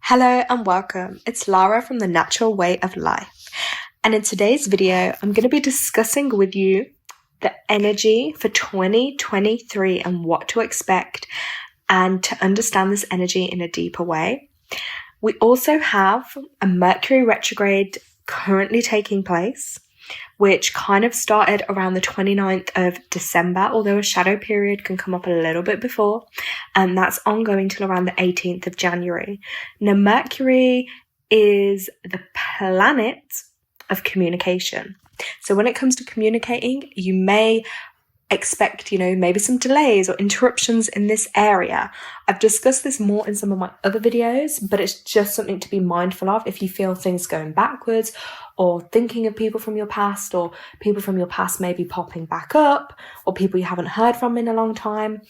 Hello and welcome. It's Lara from The Natural Way of Life. And in today's video, I'm going to be discussing with you the energy for 2023 and what to expect and to understand this energy in a deeper way. We also have a Mercury Retrograde currently taking place, which kind of started around the 29th of December, although a shadow period can come up a little bit before, and that's ongoing till around the 18th of January. Now, Mercury is the planet of communication. So when it comes to communicating, you may expect, maybe some delays or interruptions in this area. I've discussed this more in some of my other videos, but it's just something to be mindful of if you feel things going backwards or thinking of people from your past, or people from your past maybe popping back up, or people you haven't heard from in a long time.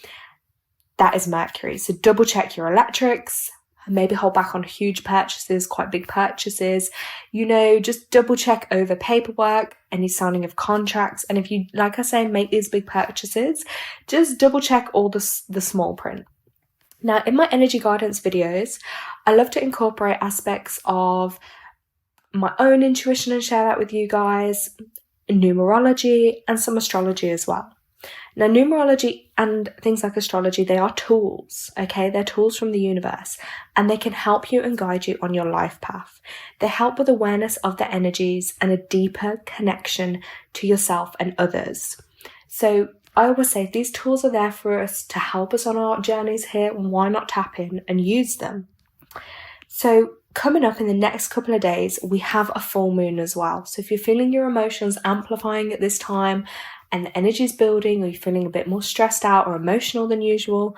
That is Mercury. So double check your electrics, maybe hold back on huge purchases, quite big purchases, just double check over paperwork, any signing of contracts. And if you, like I say, make these big purchases, just double check all the small print. Now, in my energy guidance videos, I love to incorporate aspects of my own intuition and share that with you guys, numerology and some astrology as well. Now, numerology and things like astrology, they are tools, okay? They're tools from the universe, and they can help you and guide you on your life path. They help with awareness of the energies and a deeper connection to yourself and others. So I always say these tools are there for us to help us on our journeys here. Why not tap in and use them? So coming up in the next couple of days, we have a full moon as well. So if you're feeling your emotions amplifying at this time, and the energy is building, or you're feeling a bit more stressed out or emotional than usual,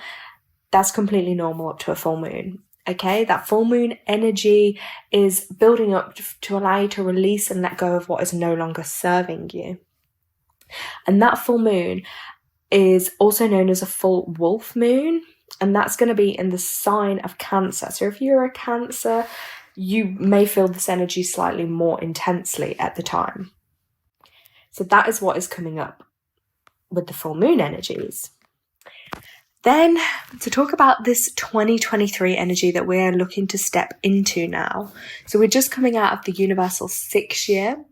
that's completely normal up to a full moon. Okay, that full moon energy is building up to allow you to release and let go of what is no longer serving you. And that full moon is also known as a full wolf moon, and that's going to be in the sign of Cancer. So if you're a Cancer, you may feel this energy slightly more intensely at the time. So that is what is coming up with the full moon energies. Then to talk about this 2023 energy that we're looking to step into now. So we're just coming out of the universal 6 year.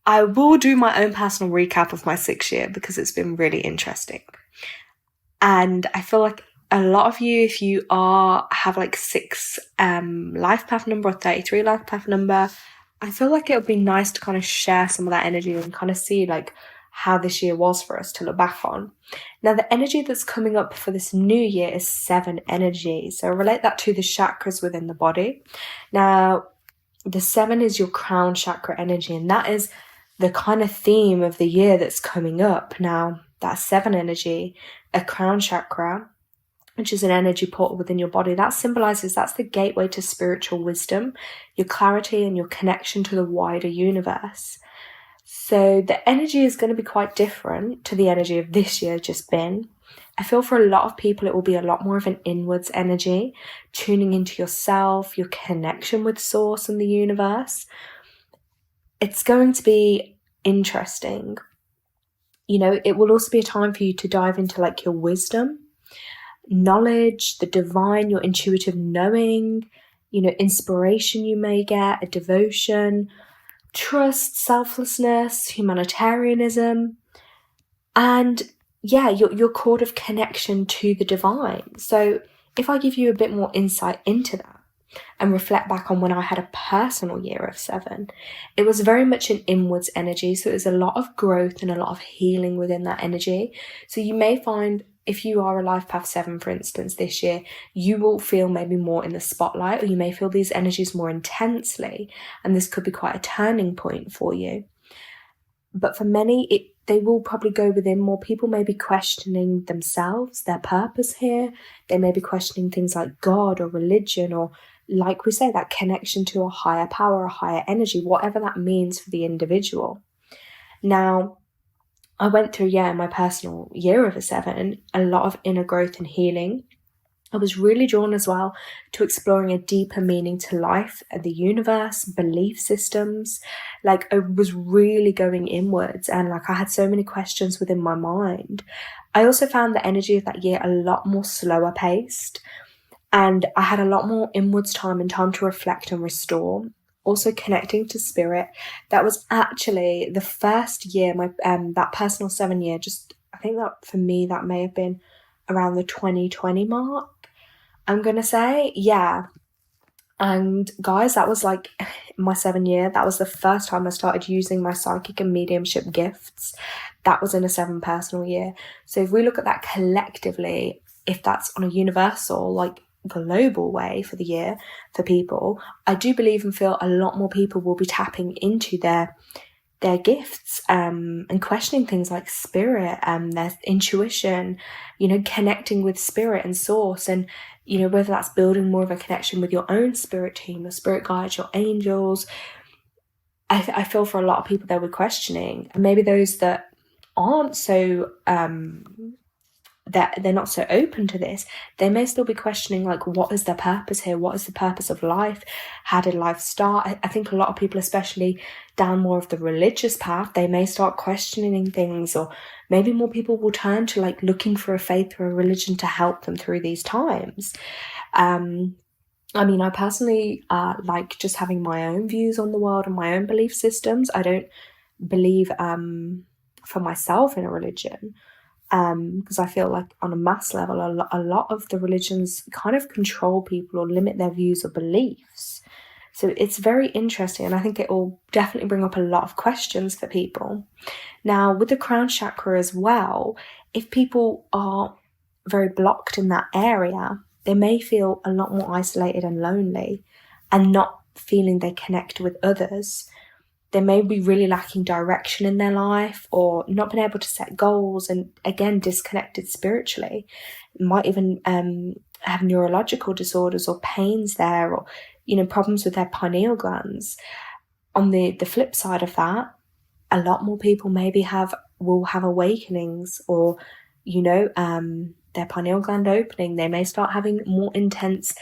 I will do my own personal recap of my 6 year because it's been really interesting. And I feel like a lot of you, if you have like 6 life path number or 33 life path number, I feel like it would be nice to kind of share some of that energy and kind of see like how this year was for us to look back on. Now, the energy that's coming up for this new year is 7 energy. So relate that to the chakras within the body. Now, the 7 is your crown chakra energy, and that is the kind of theme of the year that's coming up. Now, that 7 energy, a crown chakra, which is an energy portal within your body, that symbolizes that's the gateway to spiritual wisdom, your clarity and your connection to the wider universe. So the energy is going to be quite different to the energy of this year just been. I feel for a lot of people it will be a lot more of an inwards energy, tuning into yourself, your connection with source and the universe. It's going to be interesting. It will also be a time for you to dive into like your wisdom, knowledge, the divine, your intuitive knowing, inspiration you may get, a devotion, trust, selflessness, humanitarianism, and your chord of connection to the divine. So if I give you a bit more insight into that and reflect back on when I had a personal year of 7, it was very much an inwards energy. So there's a lot of growth and a lot of healing within that energy. So you may find, if you are a life path 7, for instance, this year, you will feel maybe more in the spotlight, or you may feel these energies more intensely, and this could be quite a turning point for you. But for many, they will probably go within more. People may be questioning themselves, their purpose here. They may be questioning things like God or religion, or like we say, that connection to a higher power, a higher energy, whatever that means for the individual. Now, I went through, my personal year of a 7, a lot of inner growth and healing. I was really drawn as well to exploring a deeper meaning to life and the universe, belief systems. Like, I was really going inwards, and like I had so many questions within my mind. I also found the energy of that year a lot more slower paced. And I had a lot more inwards time and time to reflect and restore. Also connecting to spirit. That was actually the first year, my that personal 7 year, just I think that for me that may have been around the 2020 mark, I'm gonna say. Yeah. And guys, that was like my 7 year. That was the first time I started using my psychic and mediumship gifts. That was in a 7 personal year. So if we look at that collectively, if that's on a universal, like global way for the year for people, I do believe and feel a lot more people will be tapping into their gifts and questioning things like spirit and their intuition, connecting with spirit and source, and whether that's building more of a connection with your own spirit team, your spirit guides, your angels. I feel for a lot of people they'll be questioning, and maybe those that aren't so that they're not so open to this, they may still be questioning, like, what is their purpose here? What is the purpose of life? How did life start? I think a lot of people, especially down more of the religious path, they may start questioning things, or maybe more people will turn to like looking for a faith or a religion to help them through these times. I mean, I personally like just having my own views on the world and my own belief systems. I don't believe for myself in a religion, because I feel like on a mass level, a lot of the religions kind of control people or limit their views or beliefs. So it's very interesting, and I think it will definitely bring up a lot of questions for people. Now, with the crown chakra as well, if people are very blocked in that area, they may feel a lot more isolated and lonely and not feeling they connect with others. They may be really lacking direction in their life, or not being able to set goals, and again, disconnected spiritually. Might even have neurological disorders or pains there, or problems with their pineal glands. On the flip side of that, a lot more people maybe will have awakenings, or their pineal gland opening. They may start having more intense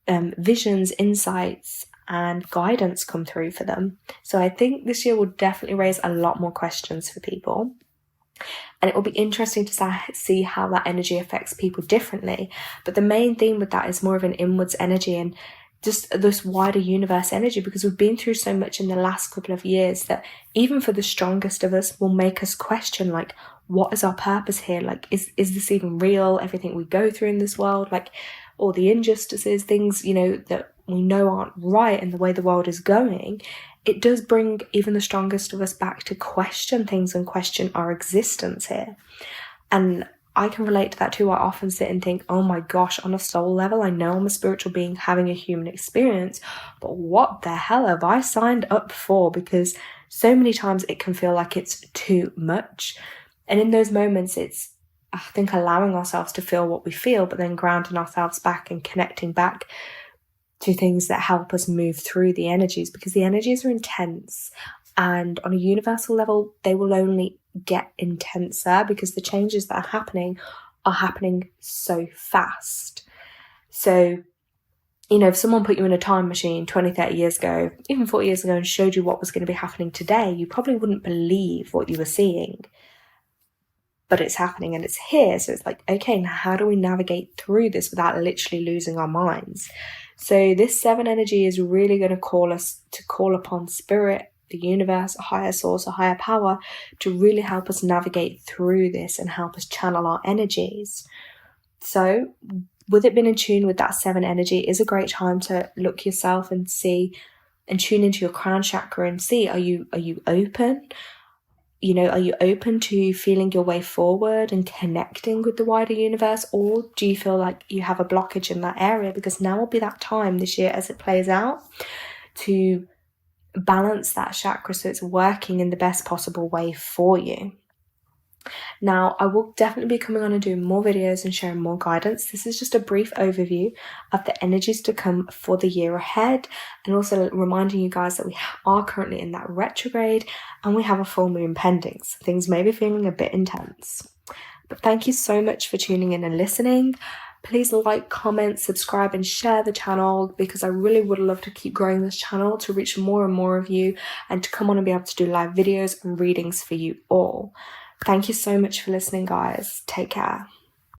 visions, insights, and guidance come through for them. So I think this year will definitely raise a lot more questions for people, and it will be interesting to see how that energy affects people differently. But the main theme with that is more of an inwards energy and just this wider universe energy, because we've been through so much in the last couple of years that even for the strongest of us will make us question, like, what is our purpose here? Like, is this even real? Everything we go through in this world, like all the injustices, things that we know aren't right in the way the world is going, it does bring even the strongest of us back to question things and question our existence here. And I can relate to that too. I often sit and think, oh my gosh, on a soul level, I know I'm a spiritual being having a human experience, but what the hell have I signed up for? Because so many times it can feel like it's too much. And in those moments, it's, I think, allowing ourselves to feel what we feel, but then grounding ourselves back and connecting back to things that help us move through the energies, because the energies are intense, and on a universal level they will only get intenser because the changes that are happening so fast. So if someone put you in a time machine 20-30 years ago, even 40 years ago, and showed you what was going to be happening today, you probably wouldn't believe what you were seeing. But it's happening and it's here. So it's like, okay, now how do we navigate through this without literally losing our minds? So this 7 energy is really going to call us to call upon spirit, the universe, a higher source, a higher power, to really help us navigate through this and help us channel our energies. So with it being in tune with that 7 energy is a great time to look yourself and see and tune into your crown chakra and see, are you open? Are you open to feeling your way forward and connecting with the wider universe? Or do you feel like you have a blockage in that area? Because now will be that time this year as it plays out to balance that chakra so it's working in the best possible way for you. Now, I will definitely be coming on and doing more videos and sharing more guidance. This is just a brief overview of the energies to come for the year ahead, and also reminding you guys that we are currently in that retrograde and we have a full moon pending. So things may be feeling a bit intense. But thank you so much for tuning in and listening. Please like, comment, subscribe, and share the channel, because I really would love to keep growing this channel to reach more and more of you, and to come on and be able to do live videos and readings for you all. Thank you so much for listening, guys. Take care.